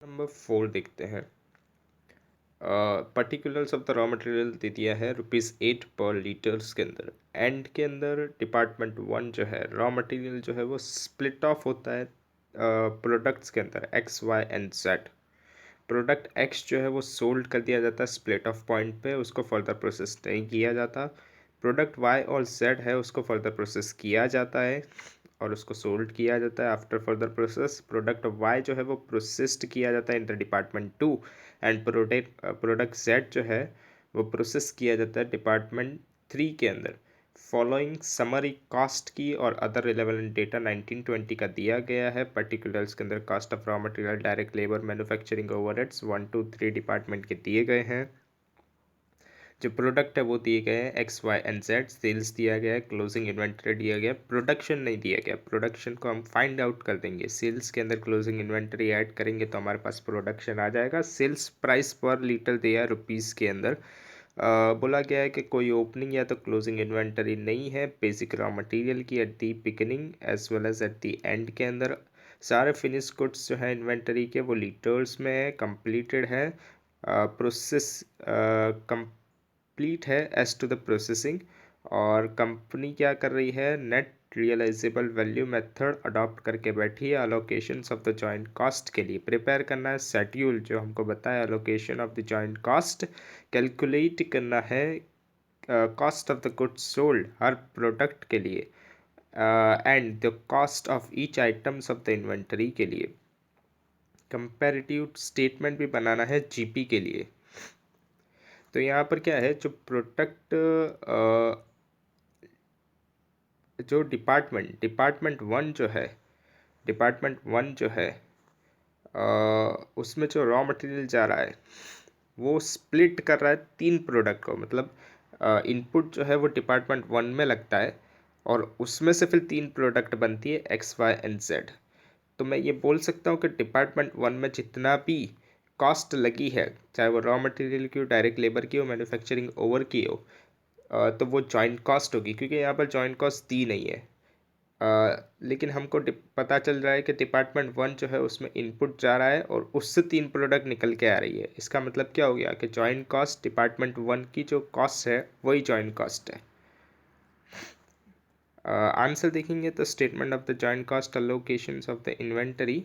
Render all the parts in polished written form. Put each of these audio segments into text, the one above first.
Number 4 देखते हैं। Particulars of the raw material दे दिया है ₹8 पर लीटर्स के अंदर। एंड के अंदर डिपार्टमेंट 1 जो है रॉ मटेरियल जो है वो स्प्लिट ऑफ होता है प्रोडक्ट्स के अंदर x y and z. Product x जो है वो सोल्ड कर दिया जाता है स्प्लिट ऑफ पॉइंट पे, उसको फर्दर प्रोसेस नहीं किया जाता। प्रोडक्ट वाई और जेड है उसको फर्दर प्रोसेस किया जाता है और उसको सोल्ड किया जाता है after further process. Product y जो है वो प्रोसेस्ड किया जाता है in the department 2 and product z जो है वो प्रोसेस किया जाता है डिपार्टमेंट 3 के अंदर। फॉलोइंग समरी कॉस्ट की और अदर रिलेवेंट डेटा 1920 का दिया गया है। पर्टिकुलर्स के अंदर cost of raw material, direct labour, manufacturing overheads 1 2 3 department के दिए गए हैं। जो प्रोडक्ट है वो दिए गए हैं x y and z. Sales दिया गया है, क्लोजिंग इन्वेंटरी दिया गया, प्रोडक्शन नहीं दिया गया। प्रोडक्शन को हम फाइंड आउट कर देंगे। सेल्स के अंदर क्लोजिंग इन्वेंटरी ऐड करेंगे तो हमारे पास प्रोडक्शन आ जाएगा। सेल्स प्राइस पर लीटर दिया है रुपीज़ के अंदर। बोला गया है कि कोई ओपनिंग या तो क्लोजिंग इन्वेंटरी नहीं है बेसिक रॉ मटेरियल की at the beginning as well as at the end के अंदर। सारे फिनिश गुड्स जो है इन्वेंटरी के वो लीटर्स में है, कंप्लीटेड है, प्रोसेस कंप्लीट है एज टू द प्रोसेसिंग। और कंपनी क्या कर रही है, net realisable value method adopt करके बैठी है allocations of the joint cost के लिए। प्रिपेयर करना है शेड्यूल जो हमको बताया allocation of the joint cost, calculate करना है cost of the goods sold हर प्रोडक्ट के लिए and the cost of each items of the inventory के लिए। कंपैरेटिव स्टेटमेंट भी बनाना है जीपी के लिए। तो यहाँ पर क्या है, जो प्रोडक्ट जो डिपार्टमेंट वन जो है उसमें जो रॉ मटेरियल जा रहा है वो स्प्लिट कर रहा है 3 प्रोडक्ट को। मतलब इनपुट जो है वो डिपार्टमेंट 1 में लगता है और उसमें से फिर 3 प्रोडक्ट बनती है एक्स वाई एंड जेड। तो मैं ये बोल सकता हूँ कि डिपार्टमेंट 1 में जितना भी कॉस्ट लगी है, चाहे वो रॉ मटेरियल की हो, डायरेक्ट लेबर की हो, मैन्युफैक्चरिंग ओवर की हो, तो वो जॉइंट कॉस्ट होगी क्योंकि यहाँ पर जॉइंट कॉस्ट दी नहीं है। लेकिन हमको पता चल रहा है कि डिपार्टमेंट 1 जो है उसमें इनपुट जा रहा है और उससे 3 प्रोडक्ट निकल के आ रही है। इसका मतलब क्या हो गया कि जॉइंट कॉस्ट डिपार्टमेंट 1 की जो कॉस्ट है वही जॉइंट कॉस्ट है। आंसर देखेंगे तो statement of the joint cost allocations of the inventory,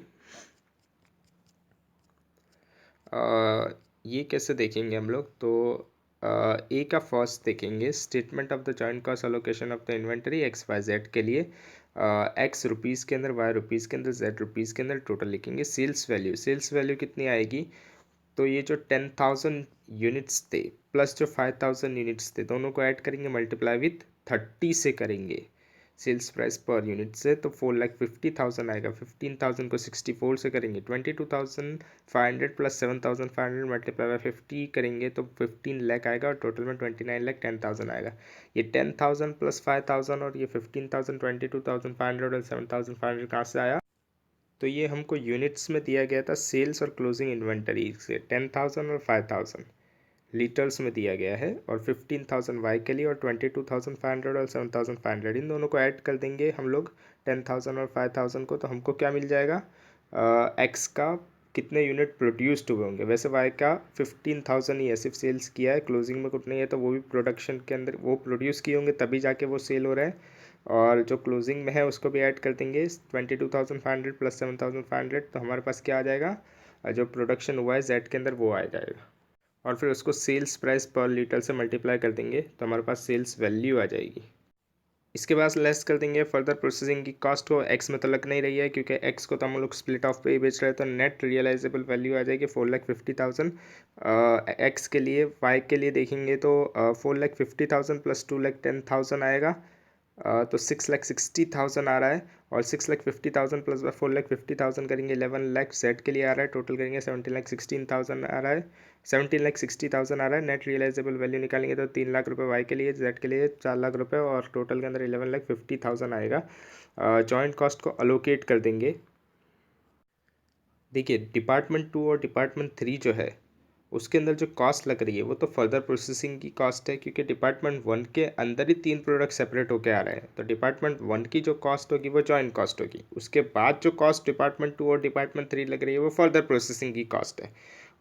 ये कैसे देखेंगे हम लोग, तो ए का फर्स्ट देखेंगे statement of the joint cost allocation of the inventory x y z के लिए। एक्स रुपीज़ के अंदर, वाई रुपीज़ के अंदर, जेड रुपीज़ के अंदर टोटल लिखेंगे। सेल्स वैल्यू कितनी आएगी, तो ये जो 10,000 यूनिट्स थे प्लस जो 5,000 यूनिट्स थे दोनों को ऐड करेंगे, मल्टीप्लाई विथ 30 से करेंगे सेल्स प्राइस पर यूनिट से, तो 4,50,000 आएगा। 15,000 को 64 से करेंगे, 22,500 प्लस 7,500 मल्टीप्लाई बाय 50 करेंगे तो 15 लाख आएगा और टोटल में 29,10,000 आएगा। ये 10,000 प्लस 5,000 और ये 15,000, 22,500 और 7,500 कहाँ से आया, तो ये हमको यूनिट्स में दिया गया था सेल्स और क्लोजिंग इन्वेंटरी से। 10,000 और 5,000 लीटर्स में दिया गया है और 15,000 वाई के लिए और 22,500 और 7,500 इन दोनों को ऐड कर देंगे हम लोग 10,000 और 5,000 को, तो हमको क्या मिल जाएगा, एक्स का कितने यूनिट प्रोड्यूस्ड हुए होंगे। वैसे वाई का 15,000 ही है, सिर्फ सेल्स किया है, क्लोजिंग में कुछ नहीं है, तो वो भी प्रोडक्शन के अंदर वो प्रोड्यूस किए होंगे तभी जाके वो सेल हो रहा है। और जो क्लोजिंग में है उसको भी ऐड कर देंगे 22,500 प्लस 7,500, तो हमारे पास क्या आ जाएगा, जो प्रोडक्शन हुआ है जेड के अंदर वो आ जाएगा और फिर उसको सेल्स प्राइस पर लीटर से मल्टीप्लाई कर देंगे तो हमारे पास सेल्स वैल्यू आ जाएगी। इसके बाद लेस कर देंगे फर्दर प्रोसेसिंग की कॉस्ट को। एक्स में तो लग नहीं रही है क्योंकि एक्स को तो हम लोग स्प्लिट ऑफ पे ही बेच रहे हैं, तो नेट रियलाइजेबल वैल्यू आ जाएगी 4,50,000 एक्स के लिए। वाई के लिए देखेंगे तो 4,50,000 प्लस 2,10,000 आएगा, तो 6,60,000 आ रहा है और 6,50,000 प्लस 4,50,000 करेंगे 11,00,000 सेट के लिए आ रहा है। टोटल करेंगे 17,16,000 आ रहा है, 17,60,000 आ रहा है। नेट रियलाइजेबल वैल्यू निकालेंगे तो 3,00,000 रुपये वाई के लिए, जेड के लिए 4,00,000 रुपये और टोटल के अंदर 11,50,000 आएगा। जॉइंट कॉस्ट को अलोकेट कर देंगे। देखिए डिपार्टमेंट 2 और डिपार्टमेंट 3 जो है उसके अंदर जो कॉस्ट लग रही है वो तो फर्दर प्रोसेसिंग की कॉस्ट है, क्योंकि डिपार्टमेंट 1 के अंदर ही 3 प्रोडक्ट सेपरेट होके आ रहे हैं। तो डिपार्टमेंट 1 की जो कॉस्ट होगी वो जॉइंट कॉस्ट होगी। उसके बाद जो कॉस्ट डिपार्टमेंट 2 और डिपार्टमेंट 3 लग रही है वो फर्दर प्रोसेसिंग की कॉस्ट है।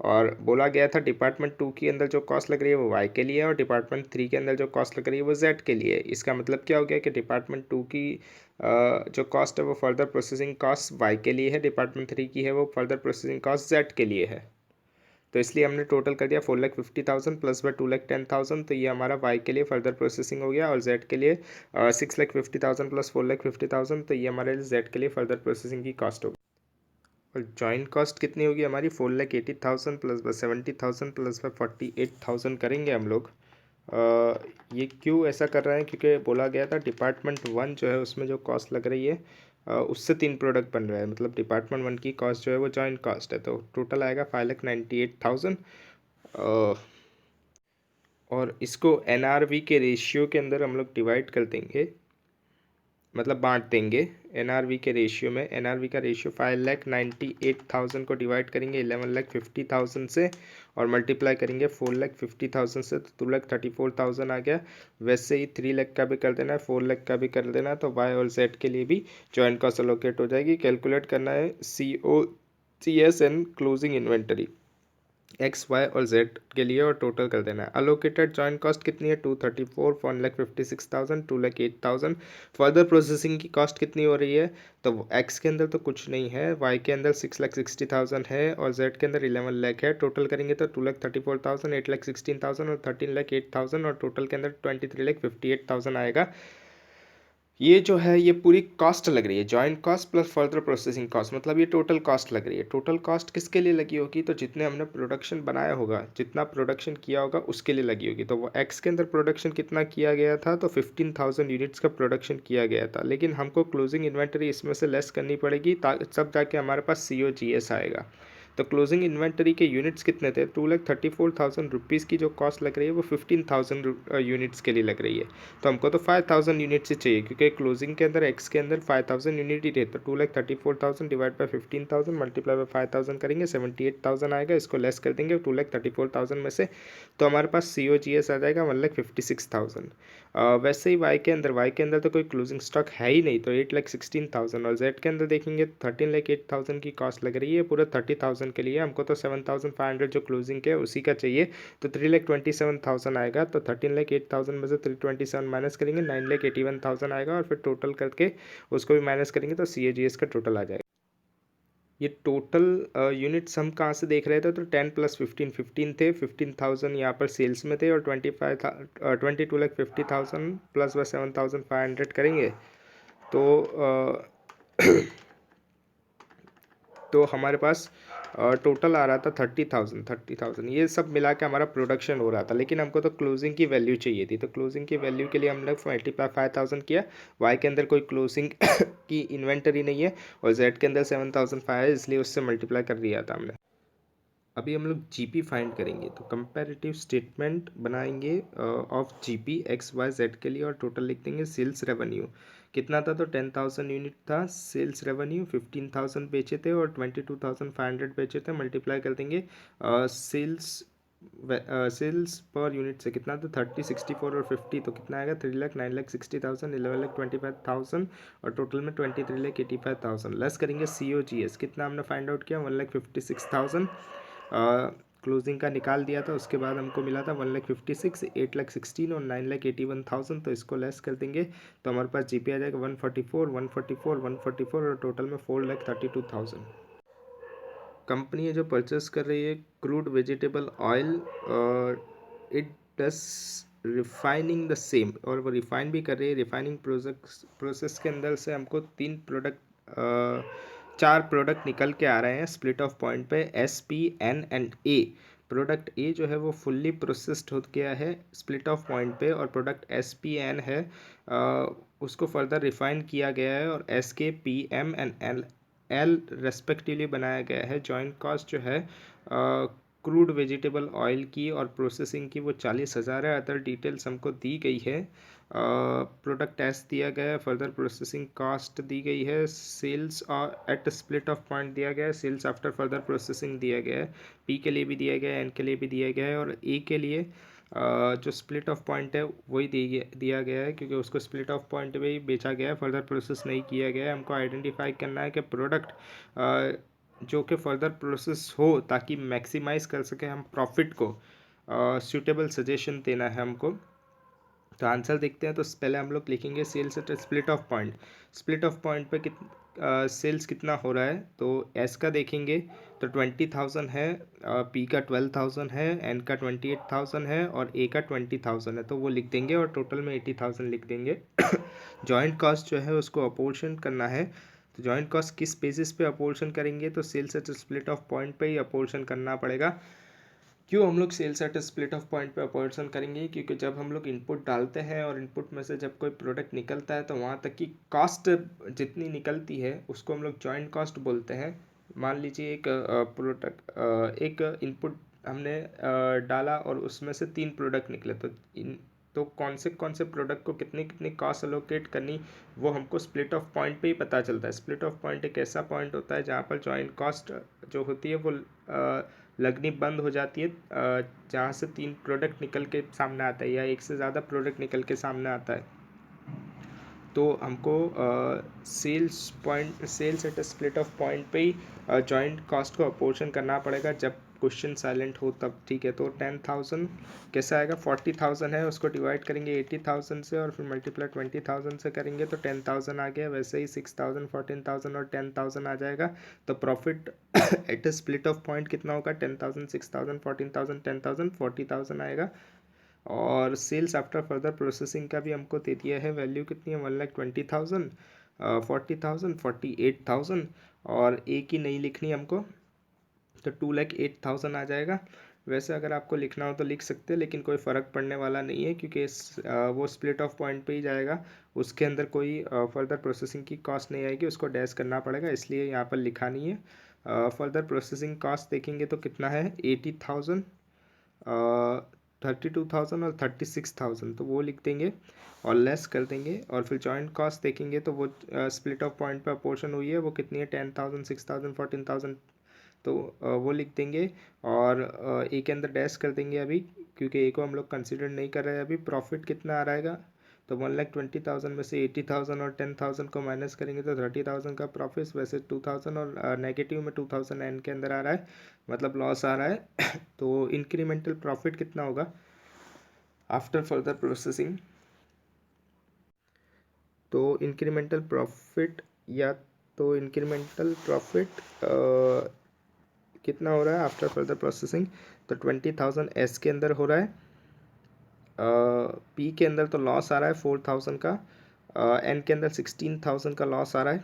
और बोला गया था डिपार्टमेंट 2 के अंदर जो कॉस्ट लग रही है वो वाई के लिए है और डिपार्टमेंट 3 के अंदर जो कॉस्ट लग रही है वो जेड के लिए है। इसका मतलब क्या हो गया कि डिपार्टमेंट 2 की जो कॉस्ट है वो फर्दर प्रोसेसिंग कॉस्ट वाई के लिए है, डिपार्टमेंट 3 की है वो फर्दर प्रोसेसिंग कॉस्ट जेड के लिए है। तो इसलिए हमने टोटल कर दिया 4,50,000 प्लस बाय 2,10,000, तो ये हमारा वाई के लिए फर्दर प्रोसेसिंग हो गया और जेड के लिए 6,50,000 प्लस 4,50,000, तो ये हमारे जेड के लिए फर्दर प्रोसेसिंग की कॉस्ट होगी। और जॉइंट कॉस्ट कितनी होगी हमारी 4,80,000 प्लस बाय 70,000 प्लस बाय 48,000 करेंगे हम लोग। ये क्यों ऐसा कर रहे हैं, क्योंकि बोला गया था डिपार्टमेंट 1 जो है उसमें जो कॉस्ट लग रही है उससे 3 प्रोडक्ट बन रहा है, मतलब डिपार्टमेंट 1 की कॉस्ट जो है वो जॉइंट कॉस्ट है। तो टोटल आएगा 5,98,000। और इसको एनआरवी के रेशियो के अंदर हम लोग डिवाइड कर देंगे, मतलब बांट देंगे। एनआरवी के रेशियो में एनआरवी का रेशियो 5,98,000 को डिवाइड करेंगे 11,50,000 से और मल्टीप्लाई करेंगे 4,50,000 से, तो 2,34,000 आ गया। वैसे ही 3 लाख का भी कर देना है, 4 लाख का भी कर देना है, तो वाई और जेड के लिए भी जॉइंट कॉस्ट अलोकेट हो जाएगी। कैलकुलेट करना है COGS and closing inventory x y और जेड के लिए और टोटल कर देना है। अलोकेटेड जॉइंट कॉस्ट कितनी है 234, 1,56,000, 2,08,000। फर्दर प्रोसेसिंग की कॉस्ट कितनी हो रही है, तो एक्स के अंदर तो कुछ नहीं है, वाई के अंदर 6,60,000 है और जेड के अंदर 11 लाख है। टोटल करेंगे तो 2,34,000, 8,16,000 और 13,08,000 और टोटल के अंदर 23,58,000 आएगा। ये जो है ये पूरी कॉस्ट लग रही है, joint cost plus further processing cost, मतलब ये टोटल कॉस्ट लग रही है। टोटल कॉस्ट किसके लिए लगी होगी, तो जितने हमने प्रोडक्शन बनाया होगा, जितना प्रोडक्शन किया होगा उसके लिए लगी होगी। तो वो एक्स के अंदर प्रोडक्शन कितना किया गया था, तो 15,000 यूनिट्स का प्रोडक्शन किया गया था, लेकिन हमको क्लोजिंग इन्वेंटरी इसमें से लेस करनी पड़ेगी तब जाके हमारे पास COGS आएगा। तो क्लोजिंग इन्वेंटरी के यूनिट्स कितने थे, 2,34,000 रुपीज़ की जो कॉस्ट लग रही है वो 15,000 यूनिट्स के लिए लग रही है। तो हमको तो 5,000 यूनिट्स ही चाहिए, क्योंकि क्लोजिंग के अंदर एक्स के अंदर 5,000 यूनिट ही थे। तो 2,34,000 डिवाइड बाई 15,000 मल्टीप्लाई बाई 5,000 करेंगे 78,000 आएगा। इसको लेस कर देंगे 2,34,000 में से, तो हमारे पास COGS आ जाएगा 1,56,000। वैसे ही वाई के अंदर तो कोई क्लोजिंग स्टॉक है ही नहीं, तो 8,16,000। और जेड के अंदर देखेंगे 13,08,000 की कॉस्ट लग रही है पूरा 30,000 के लिए। हमको तो 7,500 जो क्लोजिंग के उसी का चाहिए, तो 3,27,000 आएगा। तो 13,08,000 में से 327 माइनस करेंगे 9,81,000 आएगा और फिर टोटल करके उसको भी माइनस करेंगे तो COGS का टोटल आ जाएगा। ये टोटल यूनिट्स हम कहाँ से देख रहे थे, तो 10 प्लस 15 थे, 15,000 यहाँ पर सेल्स में थे और 22,50,000 प्लस 7,500 करेंगे तो तो हमारे पास टोटल आ रहा था 30,000। ये सब मिला के हमारा प्रोडक्शन हो रहा था, लेकिन हमको तो क्लोजिंग की वैल्यू चाहिए थी। तो क्लोजिंग की वैल्यू के लिए हमने 5,000 किया। वाई के अंदर कोई क्लोजिंग की इन्वेंटरी नहीं है और जेड के अंदर 7,500 है, इसलिए उससे मल्टीप्लाई कर दिया था हमने। अभी हम लोग GP फाइंड करेंगे, तो कंपैरेटिव स्टेटमेंट बनाएंगे ऑफ GP XYZ के लिए और टोटल लिख देंगे। सेल्स रेवेन्यू कितना था, तो 10,000 यूनिट था। सेल्स रेवेन्यू 15,000 बेचे थे और 22,500 बेचे थे, मल्टीप्लाई कर देंगे सेल्स पर यूनिट से कितना था 30, 64 और 50, तो कितना आएगा 3,00,000, 9,60,000, 11,25,000 और टोटल में 23,85,000। लेस करेंगे COGS कितना हमने फाइंड आउट किया 1,56,000। क्लोजिंग का निकाल दिया था, उसके बाद हमको मिला था 1,56,000, 8,16,000 और 9,81,000। तो इसको लेस कर देंगे तो हमारे पास GP आ जाएगा 144, 144, 144 और टोटल में 4,32,000। कंपनी है जो परचेस कर रही है crude vegetable oil, it does refining the same, और वो रिफाइन भी कर रही है। रिफाइनिंग प्रोसेस के अंदर से हमको 4 प्रोडक्ट निकल के आ रहे हैं स्प्लिट ऑफ पॉइंट पे, SP, N and A। Product A जो है वो फुल्ली प्रोसेस्ड हो गया है स्प्लिट ऑफ पॉइंट पे, और प्रोडक्ट SPN है उसको फर्दर रिफाइन किया गया है और SK, PM and L respectively बनाया गया है। जॉइंट कॉस्ट जो है क्रूड वेजिटेबल ऑयल की और प्रोसेसिंग की वो 40,000 है। अदर डिटेल्स हमको दी गई है प्रोडक्ट एस दिया गया है, फर्दर प्रोसेसिंग कॉस्ट दी गई है, sales at split off point दिया गया है, सेल्स आफ्टर फर्दर प्रोसेसिंग दिया गया है, पी के लिए भी दिया गया है, एन के लिए भी दिया गया है, और ए के लिए जो स्प्लिट ऑफ पॉइंट है वही दिया गया है, क्योंकि उसको स्प्लिट ऑफ पॉइंट में ही बेचा गया है, फर्दर प्रोसेस नहीं किया गया है। हमको आइडेंटिफाई करना है कि प्रोडक्ट जो कि फर्दर प्रोसेस हो ताकि मैक्सिमाइज़ कर सके हम प्रॉफिट को, सूटेबल सजेशन देना है हमको। तो आंसर देखते हैं। तो पहले हम लोग लिखेंगे sales at split off point. Split off point पे सेल्स कितना हो रहा है, तो एस का देखेंगे तो 20,000 है, पी का 12,000 है, एन का 28,000 है, और ए का 20,000 है, तो वो लिख देंगे और टोटल में 80,000 लिख देंगे। जॉइंट कॉस्ट जो है उसको अपोर्शन करना है। तो जॉइंट कॉस्ट किस बेसिस पे अपोर्शन करेंगे, तो sales at split off point पे ही अपोर्शन करना पड़ेगा। क्यों हम लोग sales at split off point पे अपोर्शन करेंगे, क्योंकि जब हम लोग इनपुट डालते हैं और इनपुट में से जब कोई प्रोडक्ट निकलता है तो वहाँ तक की कॉस्ट जितनी निकलती है उसको हम लोग जॉइंट कॉस्ट बोलते हैं। मान लीजिए एक प्रोडक्ट एक इनपुट हमने डाला और उसमें से 3 प्रोडक्ट निकले, तो कौन से प्रोडक्ट को कितनी कितनी कॉस्ट अलोकेट करनी, वो हमको स्प्लिट ऑफ पॉइंट पे ही पता चलता है। स्प्लिट ऑफ पॉइंट एक ऐसा पॉइंट होता है जहाँ पर जॉइंट कॉस्ट जो होती है वो लगनी बंद हो जाती है, जहाँ से 3 प्रोडक्ट निकल के सामने आता है या एक से ज़्यादा प्रोडक्ट निकल के सामने आता है। तो हमको sales at split off point पे ही जॉइंट कॉस्ट को अपोर्शन करना पड़ेगा जब क्वेश्चन साइलेंट हो तब। ठीक है, तो 10,000 कैसा आएगा, 40,000 है, उसको डिवाइड करेंगे 80,000 से और फिर मल्टीप्लाई 20,000 से करेंगे तो 10,000 आ गया। वैसे ही 6,000, 14,000 और 10,000 आ जाएगा। तो profit eight split off point कितना होगा, 10,000, 6,000, 14,000, 10,000, 40,000 आएगा। और सेल्स आफ्टर फर्दर प्रोसेसिंग का भी हमको दे दिया है, वैल्यू कितनी है, 1,20,000, 40,000, 48,000, और ए की नहीं लिखनी हमको तो 2,08,000 आ जाएगा। वैसे अगर आपको लिखना हो तो लिख सकते हैं, लेकिन कोई फ़र्क पड़ने वाला नहीं है, क्योंकि वो स्प्लिट ऑफ पॉइंट पे ही जाएगा, उसके अंदर कोई फर्दर प्रोसेसिंग की कॉस्ट नहीं आएगी, उसको डैश करना पड़ेगा, इसलिए यहाँ पर लिखा नहीं है। फर्दर प्रोसेसिंग कॉस्ट देखेंगे तो कितना है, 80,000, 32,000 और 36,000, तो वो लिख देंगे और लेस कर देंगे। और फिर जॉइंट कॉस्ट देखेंगे तो वो स्प्लिट ऑफ पॉइंट पर पोर्शन हुई है, वो कितनी है, 10,000, 6,000, 14,000, तो वो लिख देंगे और ए के अंदर डैश कर देंगे अभी, क्योंकि ए को हम लोग कंसिडर नहीं कर रहे हैं अभी। प्रॉफिट कितना आ रहेगा, तो 1,20,000 में से 80,000 और 10,000 को माइनस करेंगे तो 30,000 का प्रॉफिट। वैसे 2,000 और नेगेटिव में 2,000 एन के अंदर आ रहा है, मतलब लॉस आ रहा है। तो इंक्रीमेंटल प्रॉफिट कितना होगा आफ्टर फर्दर प्रोसेसिंग, तो इंक्रीमेंटल प्रॉफिट कितना हो रहा है आफ्टर फर्दर प्रोसेसिंग, तो 20,000 एस के अंदर हो रहा है, पी के अंदर तो लॉस आ रहा है 4,000 का, एन के अंदर 16,000 का लॉस आ रहा है।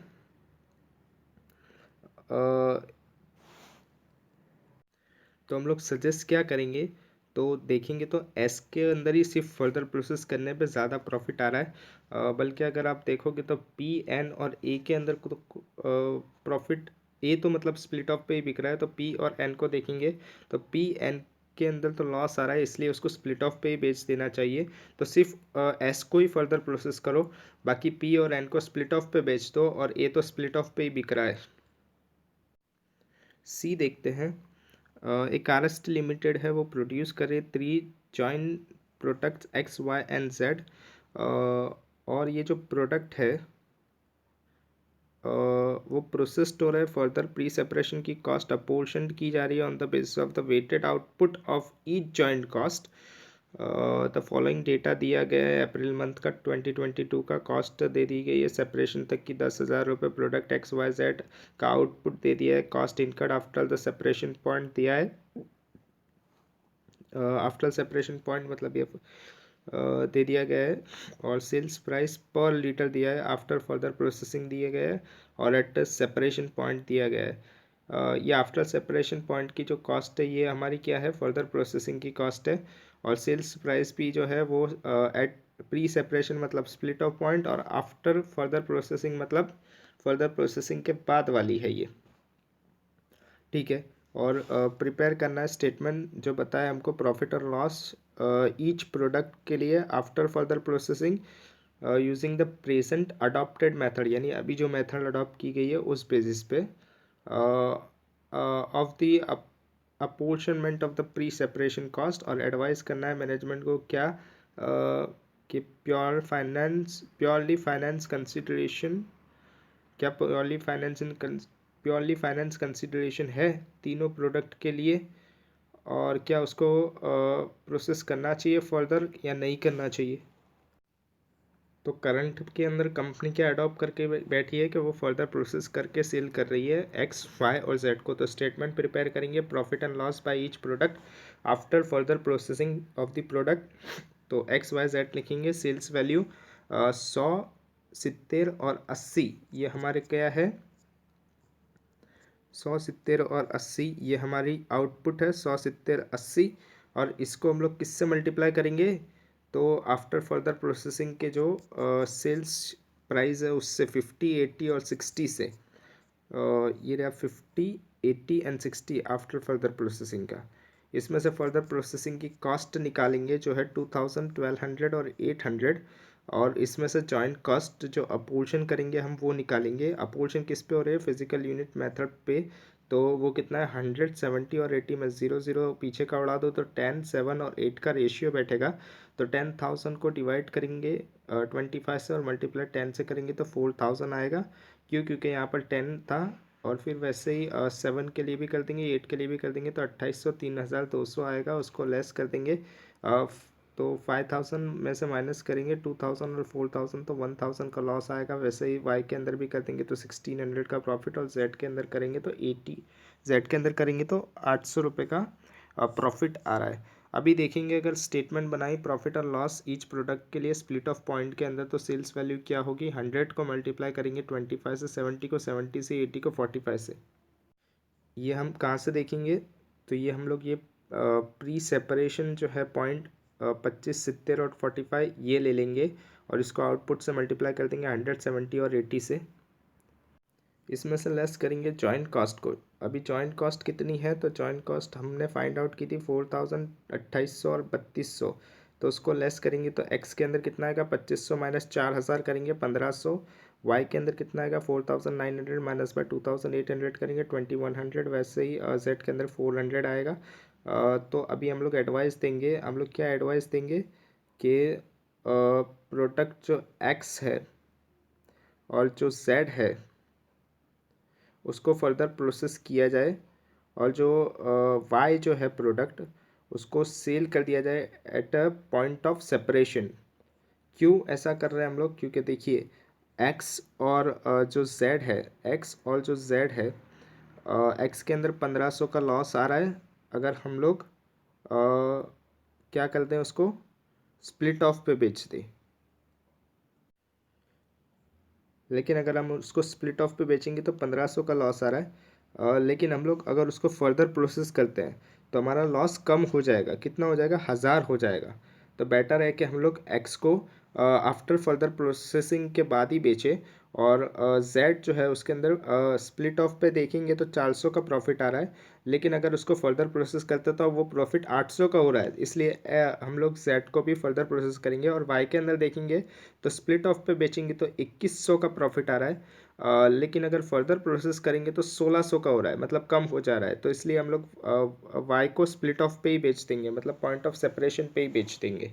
तो हम लोग सजेस्ट क्या करेंगे, तो देखेंगे तो एस के अंदर ही सिर्फ फर्दर प्रोसेस करने पे ज़्यादा प्रॉफिट आ रहा है, बल्कि अगर आप देखोगे तो पी एन और ए के अंदर को तो प्रॉफिट, ए तो मतलब स्प्लिट ऑफ पे ही बिक रहा है, तो पी और एन को देखेंगे तो पी एन के अंदर तो लॉस आ रहा है, इसलिए उसको स्प्लिट ऑफ पे ही बेच देना चाहिए। तो सिर्फ एस को ही फर्दर प्रोसेस करो, बाकी पी और एन को स्प्लिट ऑफ पे बेच दो, और ए तो स्प्लिट ऑफ पे ही बिक रहा है। सी देखते हैं। एक आरएसटी लिमिटेड है, वो प्रोड्यूस करे 3 joint products x y and z, और ये जो प्रोडक्ट है वो प्रोसेस्ड हो रहा है। फर्दर प्री सेपरेशन की कॉस्ट अपोर्शन की जा रही है on the basis of the weighted output of each joint cost. The following data दिया गया है, अप्रैल मंथ का 2022 का कॉस्ट दे दी गई है सेपरेशन तक की 10,000 रुपये, प्रोडक्ट एक्स वाई जेड का आउटपुट दे दिया है, cost incurred after the separation point दिया है, आफ्टर सेपरेशन पॉइंट मतलब ये दे दिया गया है, और सेल्स प्राइस पर लीटर दिया है, आफ्टर फर्दर प्रोसेसिंग दिए गए है, और एट सेपरेशन पॉइंट दिया गया है। ये आफ्टर सेपरेशन पॉइंट की जो कॉस्ट है ये हमारी क्या है, फर्दर प्रोसेसिंग की कॉस्ट है, और सेल्स प्राइस भी जो है वो एट प्री सेपरेशन मतलब स्प्लिट ऑफ पॉइंट, और आफ्टर फर्दर प्रोसेसिंग मतलब फर्दर प्रोसेसिंग के बाद वाली है ये। ठीक है, और प्रिपेयर करना है स्टेटमेंट जो बताया हमको प्रॉफिट और लॉस ईच प्रोडक्ट के लिए after further processing using the present adopted method, यानी अभी जो मेथड अडॉप्ट की गई है उस बेसिस पे of the apportionment of the pre separation cost, और एडवाइस करना है मैनेजमेंट को क्या कि प्योरली फाइनेंस कंसिडरेशन, क्या प्योरली फाइनेंस कंसिडरेशन है तीनों प्रोडक्ट के लिए, और क्या उसको प्रोसेस करना चाहिए फर्दर या नहीं करना चाहिए। तो करंट के अंदर कंपनी क्या अडॉप्ट करके बैठी है कि वो फर्दर प्रोसेस करके सेल कर रही है एक्स, वाई और जेड को। तो स्टेटमेंट प्रिपेयर करेंगे profit and loss by each product after further processing of the product. तो एक्स वाई जेड लिखेंगे। सेल्स वैल्यू 100, 70 और 80 ये हमारे क्या है, 100, 70 और 80 ये हमारी आउटपुट है, 100, 70, 80। और इसको हम लोग किससे मल्टीप्लाई करेंगे, तो आफ्टर फर्दर प्रोसेसिंग के जो सेल्स प्राइस है उससे 50, 80 और 60 से, ये रहा 50, 80 एंड 60 आफ्टर फर्दर प्रोसेसिंग का। इसमें से फर्दर प्रोसेसिंग की कॉस्ट निकालेंगे जो है 2000, 1200 और 800, और इसमें से जॉइंट कॉस्ट जो अपोर्शन करेंगे हम वो निकालेंगे। अपोर्शन किस पे हो रहे हैं, फिजिकल यूनिट मेथड पे। तो वो कितना है 100, 70 और 80 में 0, 0 पीछे का उड़ा दो तो 10, 7 और 8 का रेशियो बैठेगा। तो 10,000 को डिवाइड करेंगे 25 से और मल्टीप्लाई 10 से करेंगे तो 4000 आएगा। क्यों, क्योंकि यहाँ पर 10 था। और फिर वैसे ही 7 के लिए भी कर देंगे, 8 के लिए भी कर देंगे तो 2800, 3200 आएगा, उसको लेस कर देंगे। तो 5000 में से माइनस करेंगे 2000 और 4000 तो 1000 का लॉस आएगा। वैसे ही वाई के अंदर भी कर देंगे तो 1600 का प्रॉफिट, और जेड के अंदर करेंगे तो 80, जेड के अंदर करेंगे तो 800 रुपये का प्रॉफिट आ रहा है। अभी देखेंगे अगर स्टेटमेंट बनाई प्रॉफिट और लॉस ईच प्रोडक्ट के लिए स्प्लिट ऑफ पॉइंट के अंदर, तो सेल्स वैल्यू क्या होगी, 100 को मल्टीप्लाई करेंगे 25 से, 70 को 70 से, 80 को 45 से। ये हम कहाँ से देखेंगे, तो ये हम लोग ये प्री सेपरेशन जो है पॉइंट 25, 70 और 45 ये ले लेंगे, और इसको आउटपुट से मल्टीप्लाई कर देंगे 100, 70 और 80 से। इसमें से लेस करेंगे जॉइंट कॉस्ट को। अभी जॉइंट कॉस्ट कितनी है, तो जॉइंट कॉस्ट हमने फाइंड आउट की थी 4000, 2800 और 3200। तो उसको लेस करेंगे तो एक्स के अंदर कितना आएगा, 2500 माइनस 4000 करेंगे 1500। वाई के अंदर कितना आएगा, 4900 माइनस बाय 2800 करेंगे 2100। वैसे ही जेड के अंदर 400 आएगा। तो अभी हम लोग एडवाइस देंगे, हम लोग क्या एडवाइस देंगे कि प्रोडक्ट जो एक्स है और जो जेड है उसको फर्दर प्रोसेस किया जाए, और जो वाई जो है प्रोडक्ट उसको सेल कर दिया जाए at a point of separation. क्यों ऐसा कर रहे हैं हम लोग, क्योंकि देखिए एक्स और जो जेड है, एक्स और जो जेड है, एक्स के अंदर 1500 का लॉस आ रहा है अगर हम लोग क्या कर दें, उसको स्प्लिट ऑफ पे बेच दें। लेकिन अगर हम उसको स्प्लिट ऑफ पे बेचेंगे तो 1500 का लॉस आ रहा है। लेकिन हम लोग अगर उसको फर्दर प्रोसेस करते हैं तो हमारा लॉस कम हो जाएगा। कितना हो जाएगा, 1000 हो जाएगा। तो बेटर है कि हम लोग एक्स को आफ्टर फर्दर प्रोसेसिंग के बाद ही बेचें। और जेड जो है उसके अंदर स्प्लिट ऑफ पे देखेंगे तो 400 का प्रॉफिट आ रहा है, लेकिन अगर उसको फर्दर प्रोसेस करते तो वो प्रॉफिट 800 का हो रहा है। इसलिए हम लोग जेड को भी फर्दर प्रोसेस करेंगे। और वाई के अंदर देखेंगे तो स्प्लिट ऑफ पे बेचेंगे तो 2100 का प्रॉफिट आ रहा है, लेकिन अगर फर्दर प्रोसेस करेंगे तो 1600 का हो रहा है, मतलब कम हो जा रहा है। तो इसलिए हम लोग वाई को स्प्लिट ऑफ पे ही बेच देंगे, मतलब पॉइंट ऑफ सेपरेशन पे ही बेच देंगे।